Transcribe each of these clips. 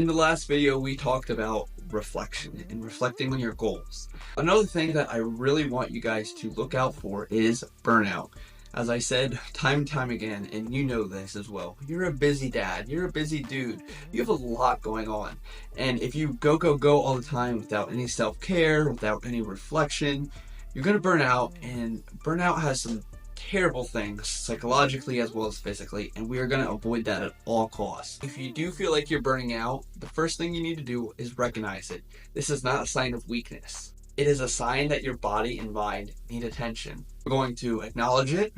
In the last video, we talked about reflection and reflecting on your goals. Another thing that I really want you guys to look out for is burnout. As I said time and time again, and you know this as well, you're a busy dad, you're a busy dude, you have a lot going on. And if you go all the time without any self-care, without any reflection, you're gonna burn out, and burnout has some terrible things psychologically as well as physically, and we are going to avoid that at all costs. If you do feel like you're burning out, the first thing you need to do is recognize it. This is not a sign of weakness. It is a sign that your body and mind need attention. We're going to acknowledge it,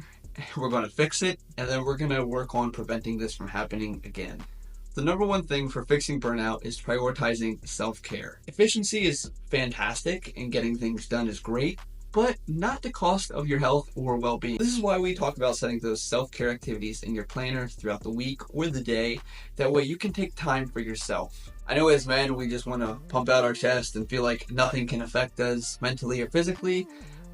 we're going to fix it, and then we're going to work on preventing this from happening again. The number one thing for fixing burnout is prioritizing self-care. Efficiency is fantastic and getting things done is great, but not at the cost of your health or well-being. This is why we talk about setting those self-care activities in your planner throughout the week or the day. That way you can take time for yourself. I know as men, we just want to pump out our chest and feel like nothing can affect us mentally or physically,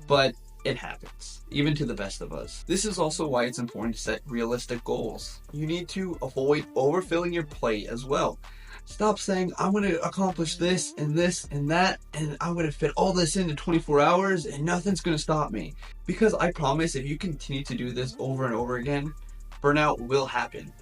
but it happens, even to the best of us. This is also why it's important to set realistic goals. You need to avoid overfilling your plate as well. Stop saying, I'm going to accomplish this and that, and I'm going to fit all this into 24 hours and nothing's going to stop me. Because I promise if you continue to do this over and over again, burnout will happen.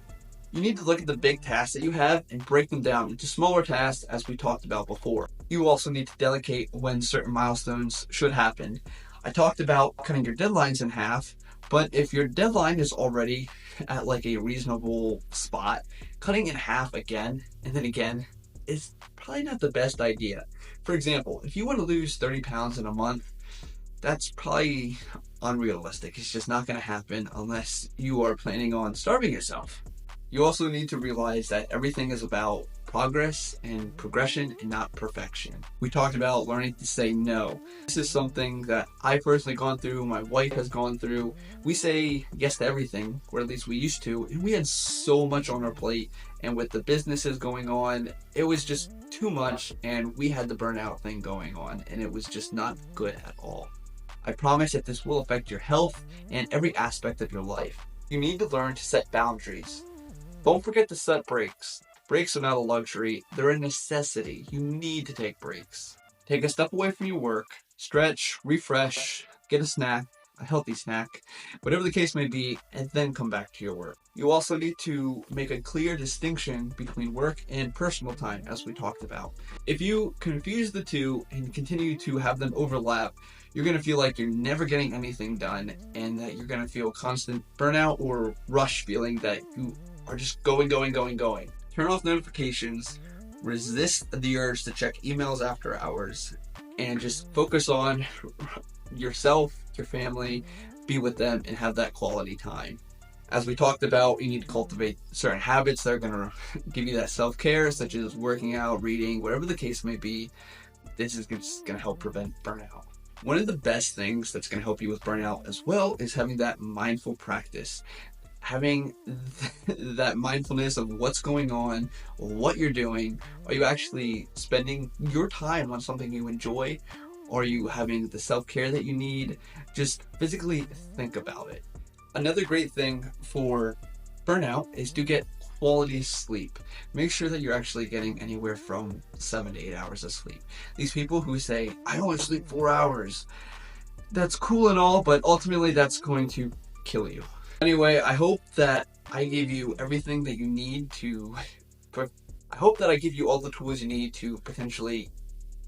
You need to look at the big tasks that you have and break them down into smaller tasks as we talked about before. You also need to delegate when certain milestones should happen. I talked about cutting your deadlines in half, but if your deadline is already at like a reasonable spot, cutting in half again and then again is probably not the best idea. For example, if you want to lose 30 pounds in a month, that's probably unrealistic. It's just not going to happen unless you are planning on starving yourself. You also need to realize that everything is about progress and progression and not perfection. We talked about learning to say no. This is something that I've personally gone through, my wife has gone through. We say yes to everything, or at least we used to, and we had so much on our plate, and with the businesses going on, it was just too much, and we had the burnout thing going on, and it was just not good at all. I promise that this will affect your health and every aspect of your life. You need to learn to set boundaries. Don't forget to set breaks. Breaks are not a luxury, they're a necessity. You need to take breaks. Take a step away from your work, stretch, refresh, get a snack, a healthy snack, whatever the case may be, and then come back to your work. You also need to make a clear distinction between work and personal time, as we talked about. If you confuse the two and continue to have them overlap, you're going to feel like you're never getting anything done and that you're going to feel constant burnout or rush feeling that you are just going. Turn off notifications, resist the urge to check emails after hours, and just focus on yourself, your family, be with them, and have that quality time. As we talked about, you need to cultivate certain habits that are going to give you that self-care, such as working out, reading, whatever the case may be. This is just going to help prevent burnout. One of the best things that's going to help you with burnout as well is having that mindful practice. Having that mindfulness of what's going on, what you're doing. Are you actually spending your time on something you enjoy? Are you having the self-care that you need? Just physically think about it. Another great thing for burnout is to get quality sleep. Make sure that you're actually getting anywhere from 7 to 8 hours of sleep. These people who say, I only sleep 4 hours, that's cool and all, but ultimately that's going to kill you. Anyway, I hope that I gave you everything that you need to, I hope that I give you all the tools you need to potentially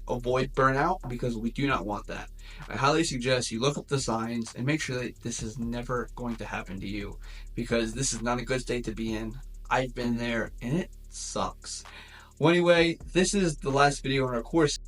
avoid burnout, because we do not want that. I highly suggest you look up the signs and make sure that this is never going to happen to you, because this is not a good state to be in. I've been there and it sucks. Well, anyway, this is the last video in our course.